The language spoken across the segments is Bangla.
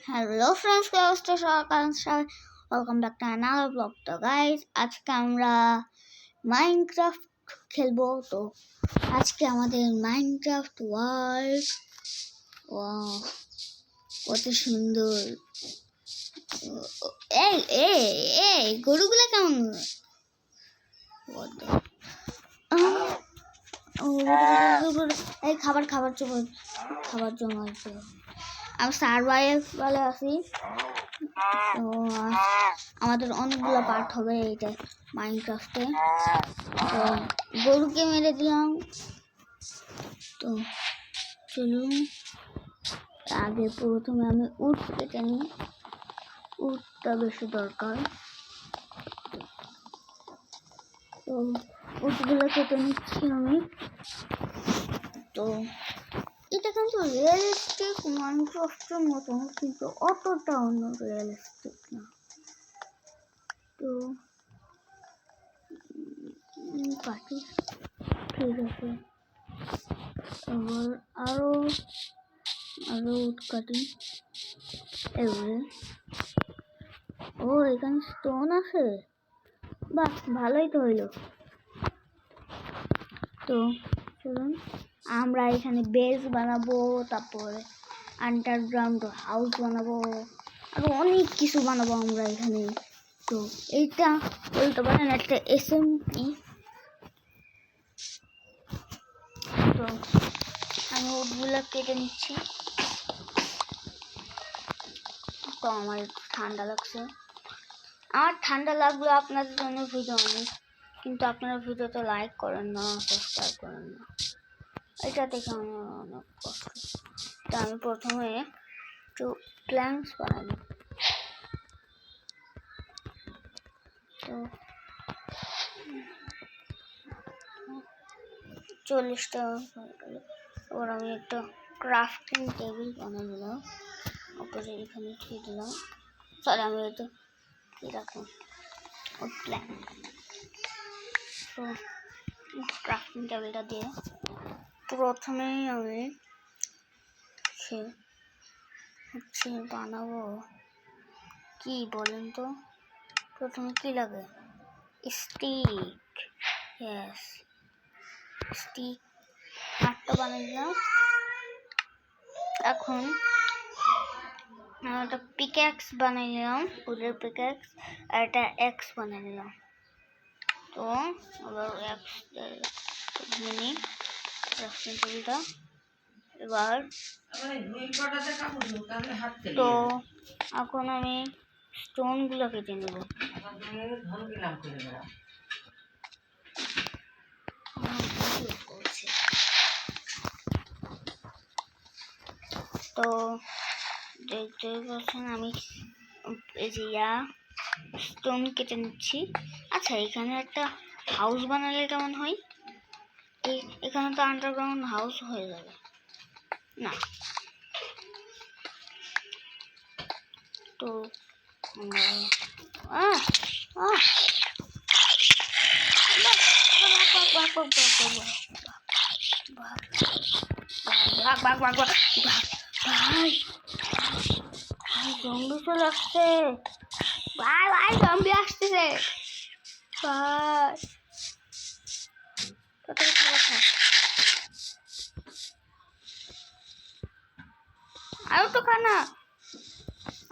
হ্যালো ফ্রেন্ডস, কি অবস্থা সকাল সকাল? Welcome back to another blog. তো গাইস, আজকে আমরা মাইনক্রাফট খেলবো। তো আজকে আমাদের মাইনক্রাফট ওয়ার্ল্ড, ওয়াও কত সুন্দর! এই এই এই গরুগুলো কেমন? এই খাবার খাবার খাবার জন্য আছে। আমি সার্ভাইভালে আছি। তো আমাদের অনেকগুলো পার্ট হবে এইটা মাইনক্রাফটে। তো গরুকে মেরে দিলাম। তো চলুন, আগে প্রথমে আমি উট কেটে নিই। উটটা বেশি দরকার। তো উটগুলো কেটে নিচ্ছি আমি। তো এটা কিন্তু রিয়েলিস্টিক মাইনক্রাফটের মতন, কিন্তু অতটা অন্য রিয়েলিস্টিক না। তো কাটি, ঠিক আছে। এবার আরো উট কাটি। এবারে ও, এখানে স্টোন আছে, বাহ ভালোই তো হইলো। তো চলুন, আমরা এখানে বেস বানাবো, তারপরে আন্ডারগ্রাউন্ড হাউস বানাবো, আরো অনেক কিছু বানাবো আমরা এখানে। তো এইটা বলতে পারেন একটা এসএমপি। তো আমি উটগুলো কেটে নিচ্ছি। তো আমার একটু ঠান্ডা লাগছে। আমার ঠান্ডা লাগলো আপনাদের জন্য ভিডিও অনেক, কিন্তু আপনারা ভিডিওতে লাইক করেন না, সাবস্ক্রাইব করেন না। এটা দেখে আমার অনেক কষ্ট। তো আমি প্রথমে একটু প্ল্যান্টস বানাই। তো 40টা হয়ে গেল। এবার আমি একটা ক্রাফটিং টেবিল বানিয়ে দিলাম, ওপরে এখানে দিয়ে দিলাম। সরি, আমি এটা কি রাখুন প্ল্যান। তো ক্রাফটিং টেবিলটা দিয়ে প্রথমেই আমি হচ্ছে বানাবো। কি বলেন তো, প্রথমে কি লাগে? স্টিক। ইয়েস, স্টিক 8টা বানিয়ে দিলাম। এখন একটা পিক্যাক্স বানিয়ে নিলাম, উডের পিক্যাক্স, আর একটা এক্স বানিয়ে নিলাম। তো আবার এক্স মিনি ক্রাফটিং টেবিলটা। এবার তো এখন আমি স্টোনগুলো কেটে নেব। তো দেখতে পাচ্ছেন আমি এই যে স্টোন কেটে নিচ্ছি। আচ্ছা, এখানে একটা হাউস বানালে কেমন হয়? এখানে তো আন্ডারগ্রাউন্ড হাউস হয়ে যাবে না? তো জম্বি চলে আসছে ভাই, জম্বি আসতেছে ভাই। আরো তো খানা,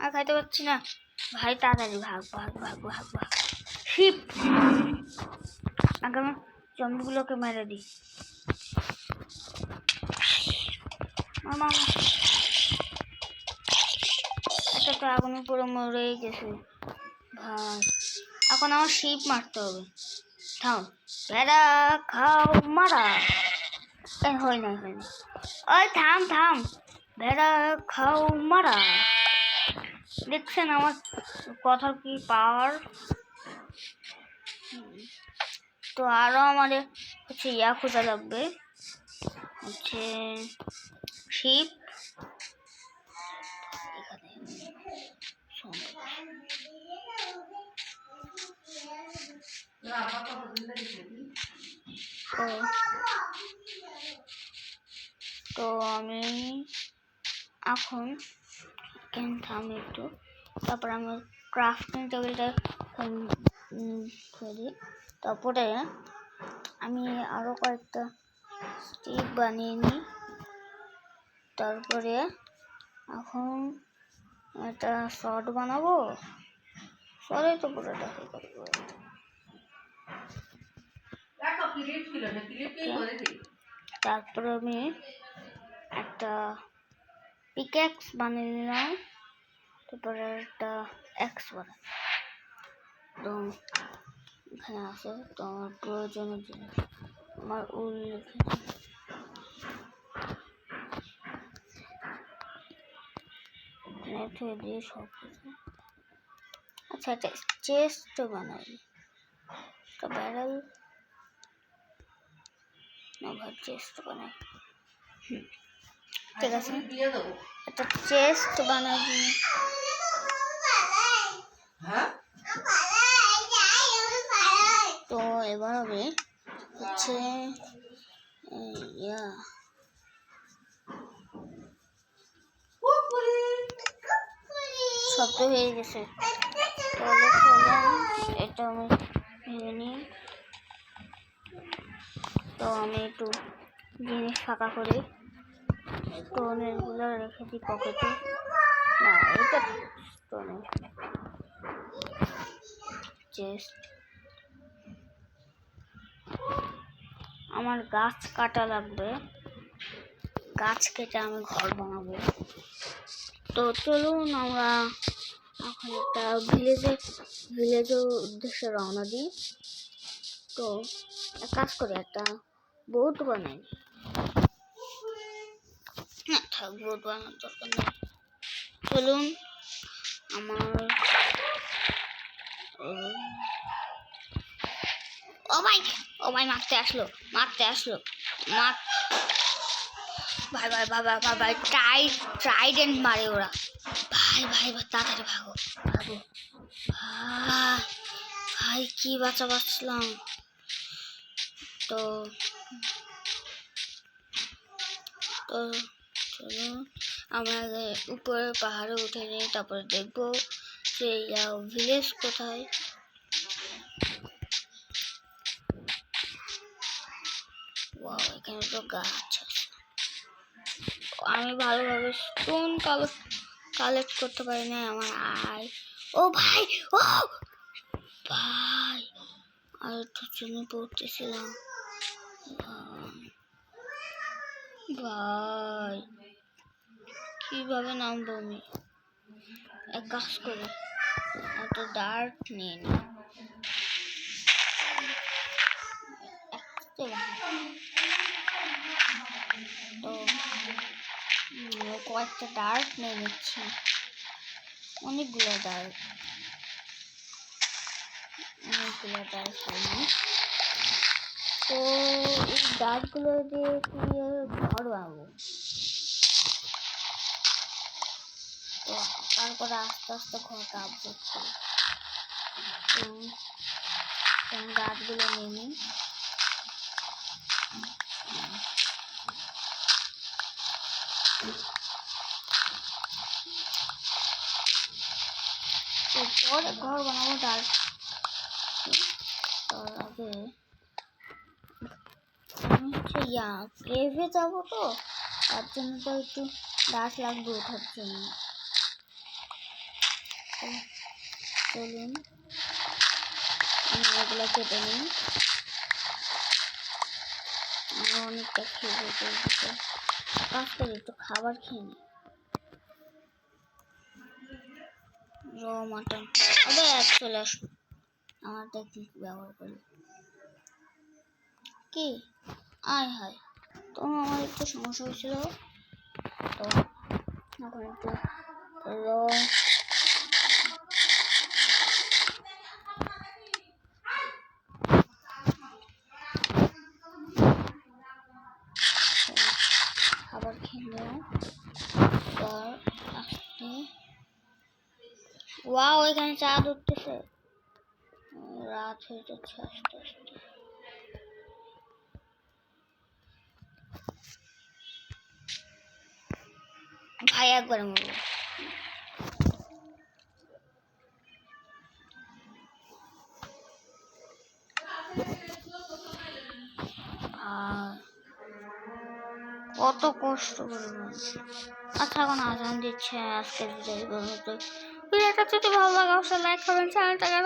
আর খাইতে পারছি না ভাই, তাড়াতাড়ি ভাগ ভাগ ভাগ ভাগ ভাগ। শিপ, আগে আমি জম্বিগুলোকে মেরে দিই। একটা তো আগুনে পুরো মরে গেছে ভাই। এখন আমার শিপ মারতে হবে। থাম, ভেড়া খাও মারা। হয় না, ওই থাম থাম, ভেড়া খাও মারা। দেখছেন আমার কথার কি পাওয়ার? তো আরো আমাদের হচ্ছে খোঁজা লাগবে, হচ্ছে শিপ। তো আমি এখন সেকেন্ড থাম একটু। তারপর আমি ক্রাফটিং টেবিলটা খুলি। তারপরে আমি আরো কয়েকটা স্টিক বানিয়ে নিই। তারপরে এখন একটা শর্ট বানাবো। সরে তো পুরো দেখে করবো। তারপরে আমি একটা পিক্যাক্স বানিয়ে নিলাম। তারপরে একটা এক্স বানাই। তো এখানে আছে তো আমার প্রয়োজনীয় জিনিস আমার উল লিখেছি দিয়ে সব কিছু। আচ্ছা একটা চেস্ট বানাই। একটা ব্যারেল না ভাই চেস্ট বানাই। ঠিক আছে একটা চেস্ট বানাই। তো এবার হবে হচ্ছে শব্দ হয়ে গেছে। তাহলে চলো এটা আমি ভেঙে নিই। তো আমি একটু জিনিস ফাঁকা করে স্টোনের গুলো রেখে দিই পকেটে। না এটা স্টোনের চেস্ট। আমার গাছ কাটা লাগবে। গাছ কেটে আমি ঘর বানাবো। তো চলুন আমরা এখন একটা ভিলেজের উদ্দেশ্যে রওনা দিই। তো এক কাজ করে একটা বোট বানাই। না থাক বোট বানানোর দরকার নেই। চলুন আমার ও ভাই মারতে আসলো ভাই ভাই ভাই ভাই ভাই ভাই ট্রাইডেন্ট মারে ওরা। ভাই ভাই ভাই তাড়াতাড়ি ভাগো। ভাই ভাই কি বাঁচলাম। তো তো চলো আমরা উপরে পাহাড়ে উঠে যাই। তারপরে দেখবো যে ভিলেজ কোথায়। এখানে তো গাছ আছে। আমি ভালোভাবে স্টোন কালেক্ট করতে পারি না। আমার আয় ও ভাই আর একটু জন্য পড়তেছিলাম। ভাই কিভাবে নামবো আমি? এক কাজ করি একটা ডার্ট নিয়ে নি। তো কয়েকটা ডার্ট নিয়ে নিচ্ছি। অনেকগুলো ডার্ট হয়নি। তো এই ডার্টগুলো দিয়ে ঘর বানাবো। তো তারপরে আস্তে আস্তে ঘরটা আপডেট করি। তো ডার্টগুলো নিয়ে নিই। পরে ঘর বানাবো ডার্ট। তার আগে কেভে যাবো তো তার জন্য তো একটু ডার্ট লাগবে ওঠার জন্য। চলুন আমি এগুলো কেটে নিই। আমার অনেকটা খেয়ে যেতে কাজ করে একটু খাবার খেয়ে নিই। র মাটন চলে আসুন। আমার টেকনিক ব্যবহার করি কি হায়। তো আমার একটু সমস্যা হয়েছিল। তো এখন একটু খাবার খেয়ে নেব। আসতে ওইখানে চাঁদ উঠতেছে। রাত হয়ে যাচ্ছে আস্তে আস্তে। ভাই একবারে মরবো। কত কষ্ট করে বানাচ্ছি। আচ্ছা এখন আজান দিচ্ছে, আজকে ভিডিওটা যদি ভালো লাগে অবশ্যই লাইক করবেন, চ্যানেলটাকে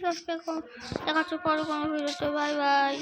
সাবস্ক্রাইব করুন। দেখা হচ্ছে পরে কোনো ভিডিওতে। Bye bye.